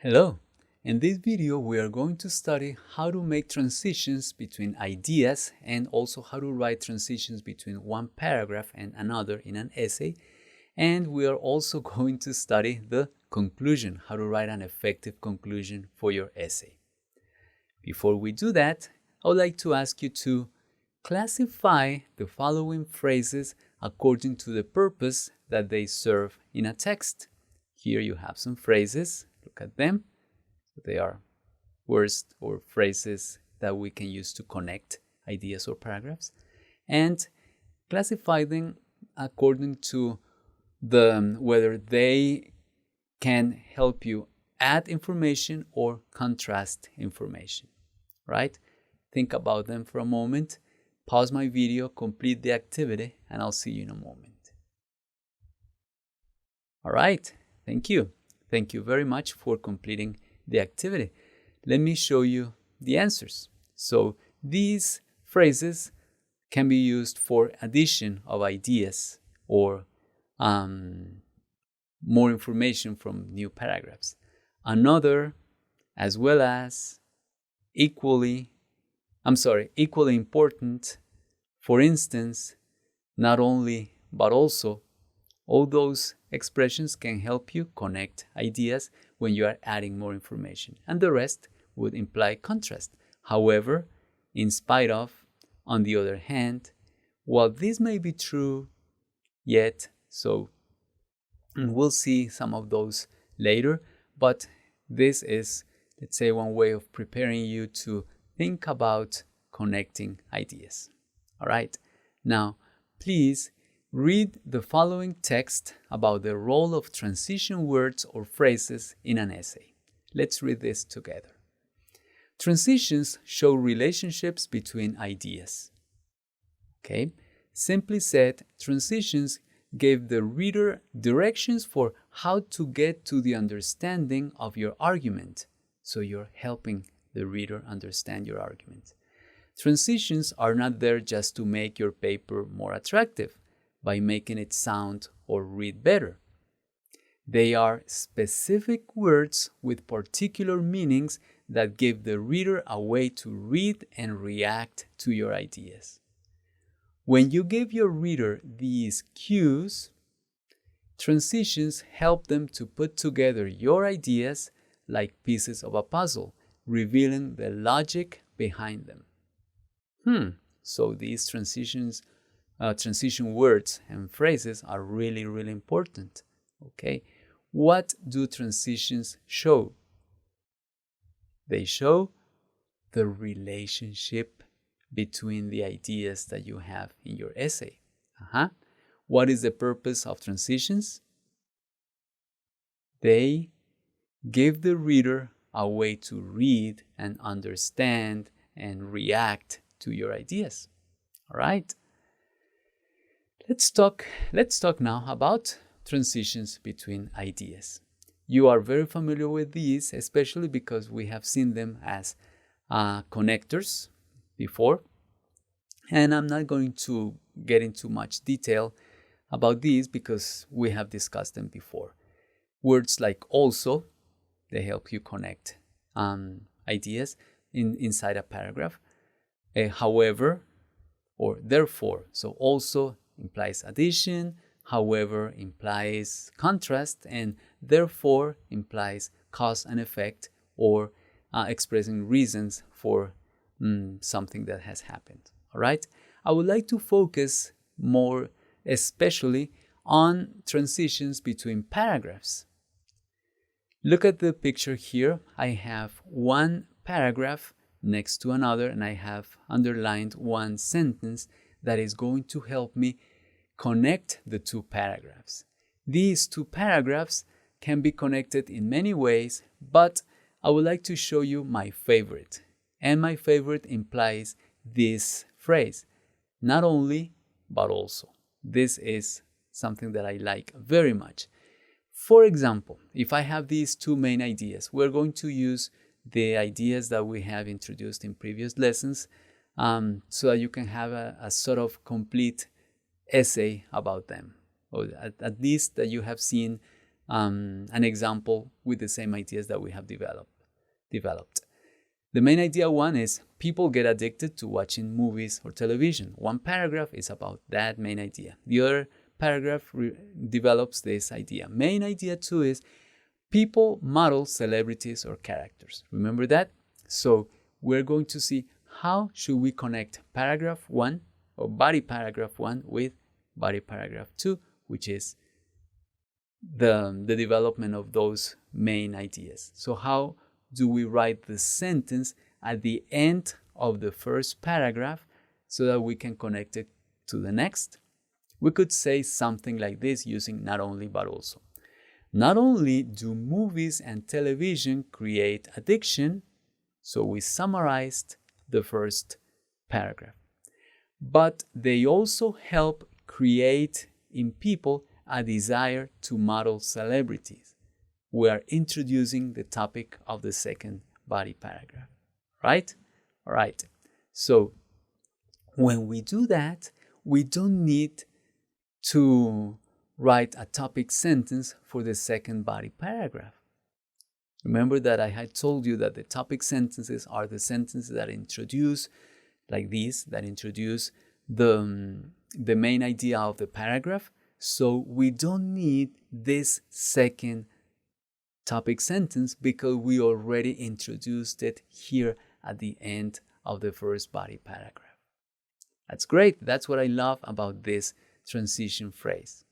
Hello! In this video, we are going to study how to make transitions between ideas and also how to write transitions between one paragraph and another in an essay. And we are also going to study the conclusion, how to write an effective conclusion for your essay. Before we do that, I would like to ask you to classify the following phrases according to the purpose that they serve in a text. Here you have some phrases. Look at them. They are words or phrases that we can use to connect ideas or paragraphs, and classify them according to whether they can help you add information or contrast information, right? Think about them for a moment. Pause my video, complete the activity, and I'll see you in a moment. All right, thank you. Thank you very much for completing the activity. Let me show you the answers. So these phrases can be used for addition of ideas or more information from new paragraphs. Another, as well as, equally important, for instance, not only, but also. All those expressions can help you connect ideas when you are adding more information, and the rest would imply contrast. However, in spite of, on the other hand, while this may be true yet, so we'll see some of those later, but this is, let's say, one way of preparing you to think about connecting ideas. All right, now please read the following text about the role of transition words or phrases in an essay. Let's read this together. Transitions show relationships between ideas. Okay? Simply said, transitions give the reader directions for how to get to the understanding of your argument. So you're helping the reader understand your argument. Transitions are not there just to make your paper more attractive by making it sound or read better. They are specific words with particular meanings that give the reader a way to read and react to your ideas. When you give your reader these cues, transitions help them to put together your ideas like pieces of a puzzle, revealing the logic behind them. So these transition words and phrases are really, really important. Okay, what do transitions show? They show the relationship between the ideas that you have in your essay. What is the purpose of transitions? They give the reader a way to read and understand and react to your ideas. All right. Let's talk now about transitions between ideas. You are very familiar with these, especially because we have seen them as connectors before. And I'm not going to get into much detail about these because we have discussed them before. Words like also, they help you connect ideas inside a paragraph. However, or therefore, so also implies addition, however implies contrast, and therefore implies cause and effect, or expressing reasons for something that has happened. All right? I would like to focus more especially on transitions between paragraphs. Look at the picture here. I have one paragraph next to another, and I have underlined one sentence that is going to help me connect the two paragraphs. These two paragraphs can be connected in many ways, but I would like to show you my favorite. And my favorite implies this phrase, not only, but also. This is something that I like very much. For example, if I have these two main ideas, we're going to use the ideas that we have introduced in previous lessons so that you can have a sort of complete essay about them, or at least that you have seen an example with the same ideas that we have developed. The main idea one is people get addicted to watching movies or television. One paragraph is about that main idea. The other paragraph develops this idea. Main idea two is people model celebrities or characters. Remember that? So we're going to see how should we connect paragraph one or body paragraph one with body paragraph two, which is the development of those main ideas. So how do we write the sentence at the end of the first paragraph so that we can connect it to the next? We could say something like this using not only but also. Not only do movies and television create addiction, so we summarized the first paragraph, but they also help create in people a desire to model celebrities. We are introducing the topic of the second body paragraph, right? All right. So when we do that, we don't need to write a topic sentence for the second body paragraph. Remember that I had told you that the topic sentences are the sentences that introduce, like these, that introduce the main idea of the paragraph. So we don't need this second topic sentence because we already introduced it here at the end of the first body paragraph. That's great. That's what I love about this transition phrase.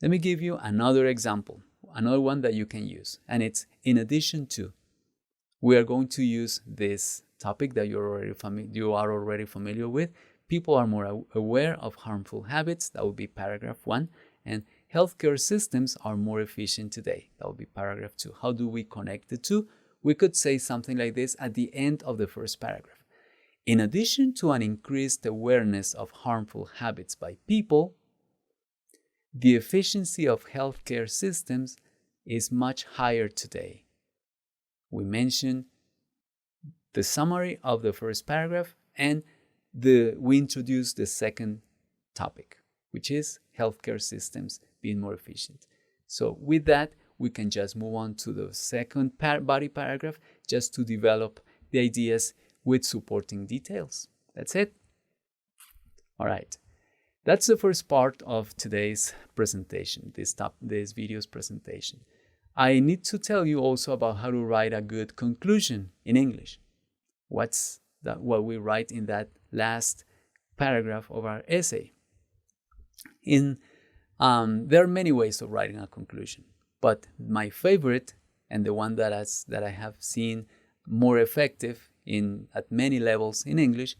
Let me give you another example, another one that you can use, and it's in addition to. We are going to use this topic that you are already familiar with. People are more aware of harmful habits. That would be paragraph one. And healthcare systems are more efficient today. That would be paragraph two. How do we connect the two? We could say something like this at the end of the first paragraph. In addition to an increased awareness of harmful habits by people, the efficiency of healthcare systems is much higher today. We mentioned the summary of the first paragraph and we introduced the second topic, which is healthcare systems being more efficient. So with that, we can just move on to the second body paragraph just to develop the ideas with supporting details. That's it. All right. That's the first part of today's presentation, this video's presentation. I need to tell you also about how to write a good conclusion in English. What we write in that last paragraph of our essay. There are many ways of writing a conclusion, but my favorite and the one that I have seen more effective at many levels in English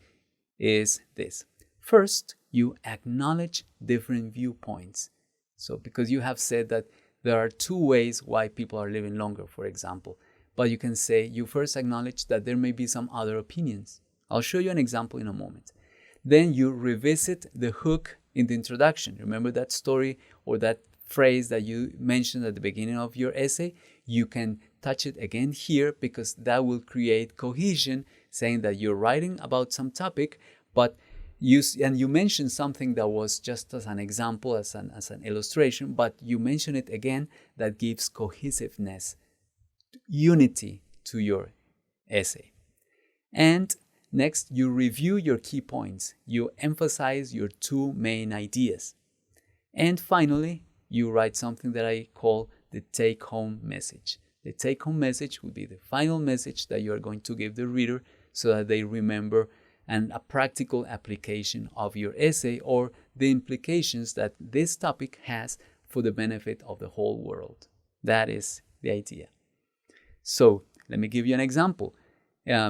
is this. First, you acknowledge different viewpoints. So because you have said that there are two ways why people are living longer, for example, but you can say you first acknowledge that there may be some other opinions. I'll show you an example in a moment. Then you revisit the hook in the introduction. Remember that story or that phrase that you mentioned at the beginning of your essay? You can touch it again here because that will create cohesion, saying that you're writing about some topic, but you mentioned something that was just as an example, as an illustration, but you mention it again. That gives cohesiveness, unity to your essay. And next, you review your key points. You emphasize your two main ideas. And finally, you write something that I call the take-home message. The take-home message would be the final message that you are going to give the reader so that they remember and a practical application of your essay or the implications that this topic has for the benefit of the whole world. That is the idea. So let me give you an example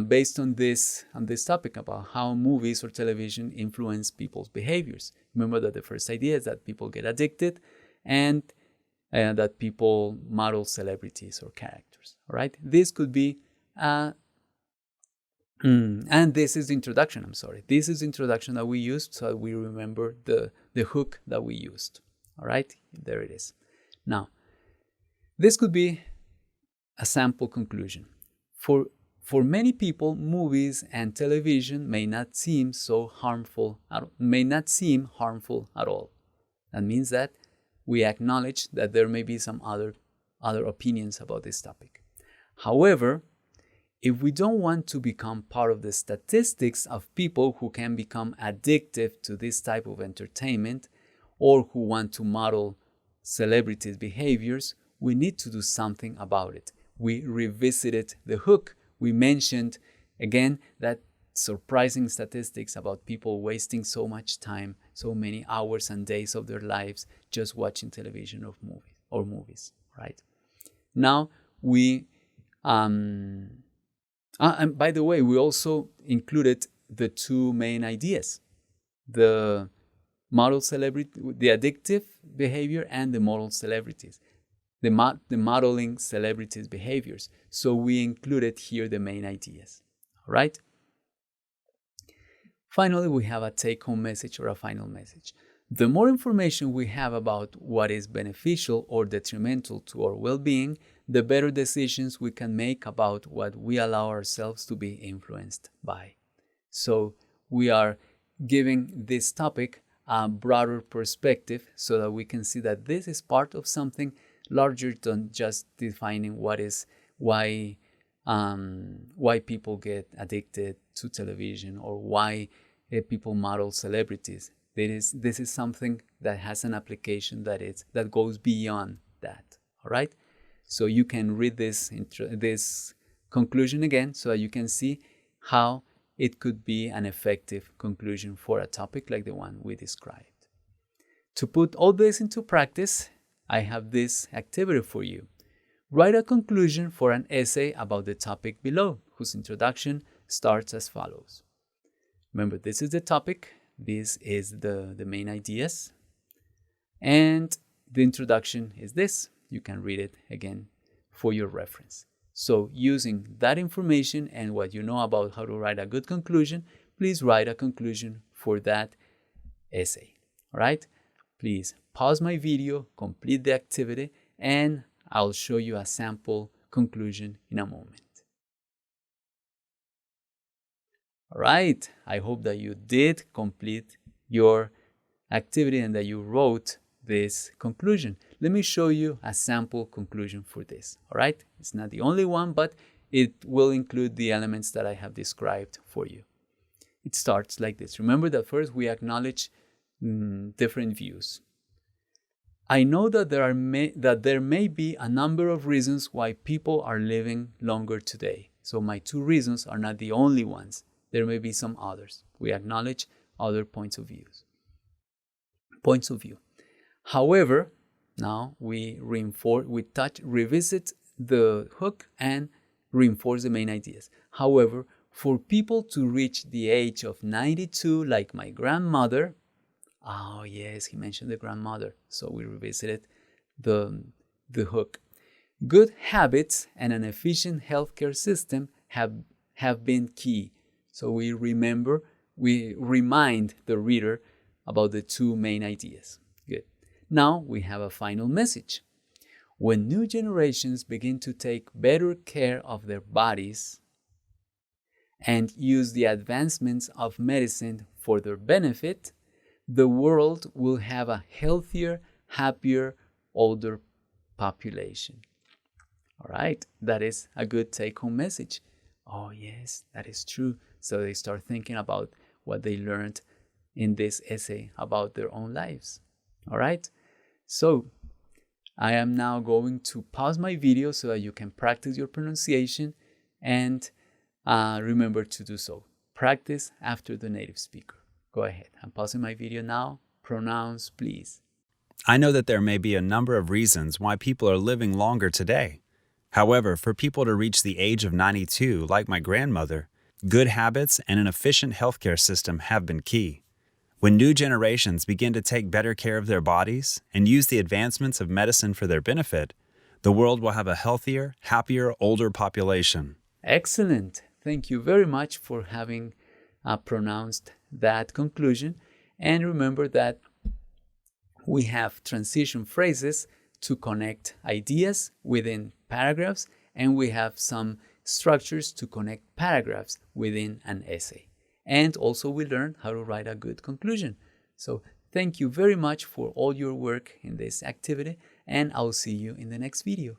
based on this topic about how movies or television influence people's behaviors. Remember that the first idea is that people get addicted and that people model celebrities or characters. All right, this could be and this is the introduction. This is the introduction that we used so that we remember the hook that we used. All right, there it is. Now, this could be a sample conclusion. For many people, movies and television may not seem harmful at all. That means that we acknowledge that there may be some other other opinions about this topic. However, if we don't want to become part of the statistics of people who can become addictive to this type of entertainment or who want to model celebrities' behaviors, we need to do something about it. We revisited the hook. We mentioned again that surprising statistics about people wasting so much time, so many hours and days of their lives just watching television or movies, right? Now we and by the way, we also included the two main ideas: the model celebrity, the addictive behavior, and the model celebrities, the modeling celebrities' behaviors. So we included here the main ideas. All right. Finally, we have a take-home message or a final message. The more information we have about what is beneficial or detrimental to our well-being, the better decisions we can make about what we allow ourselves to be influenced by. So we are giving this topic a broader perspective so that we can see that this is part of something larger than just defining why people get addicted to television or why people model celebrities. This is something that has an application that goes beyond that. All right. So you can read this conclusion again so that you can see how it could be an effective conclusion for a topic like the one we described. To put all this into practice, I have this activity for you. Write a conclusion for an essay about the topic below, whose introduction starts as follows. Remember, this is the topic. This is the main ideas. And the introduction is this. You can read it again for your reference. So using that information and what you know about how to write a good conclusion, please write a conclusion for that essay. All right? Please pause my video, complete the activity, and I'll show you a sample conclusion in a moment. All right, I hope that you did complete your activity and that you wrote this conclusion. Let me show you a sample conclusion for this. All right, it's not the only one, but it will include the elements that I have described for you. It starts like this. Remember that first we acknowledge different views. I know that there may be a number of reasons why people are living longer today. So my two reasons are not the only ones. There may be some others. We acknowledge other points of view. However, now we revisit the hook and reinforce the main ideas. However, for people to reach the age of 92, like my grandmother, oh yes, he mentioned the grandmother, so we revisited the hook. Good habits and an efficient healthcare system have been key. So we remind the reader about the two main ideas. Good. Now we have a final message. When new generations begin to take better care of their bodies and use the advancements of medicine for their benefit, the world will have a healthier, happier, older population. All right, that is a good take-home message. Oh yes, that is true. So they start thinking about what they learned in this essay about their own lives. All right, so I am now going to pause my video so that you can practice your pronunciation and remember to do so. Practice after the native speaker. Go ahead. I'm pausing my video now. Pronounce, please. I know that there may be a number of reasons why people are living longer today. However, for people to reach the age of 92, like my grandmother, good habits and an efficient healthcare system have been key. When new generations begin to take better care of their bodies and use the advancements of medicine for their benefit, the world will have a healthier, happier, older population. Excellent. Thank you very much for having pronounced that conclusion. And remember that we have transition phrases to connect ideas within paragraphs, and we have some structures to connect paragraphs within an essay. And also we learn how to write a good conclusion. So thank you very much for all your work in this activity, and I'll see you in the next video.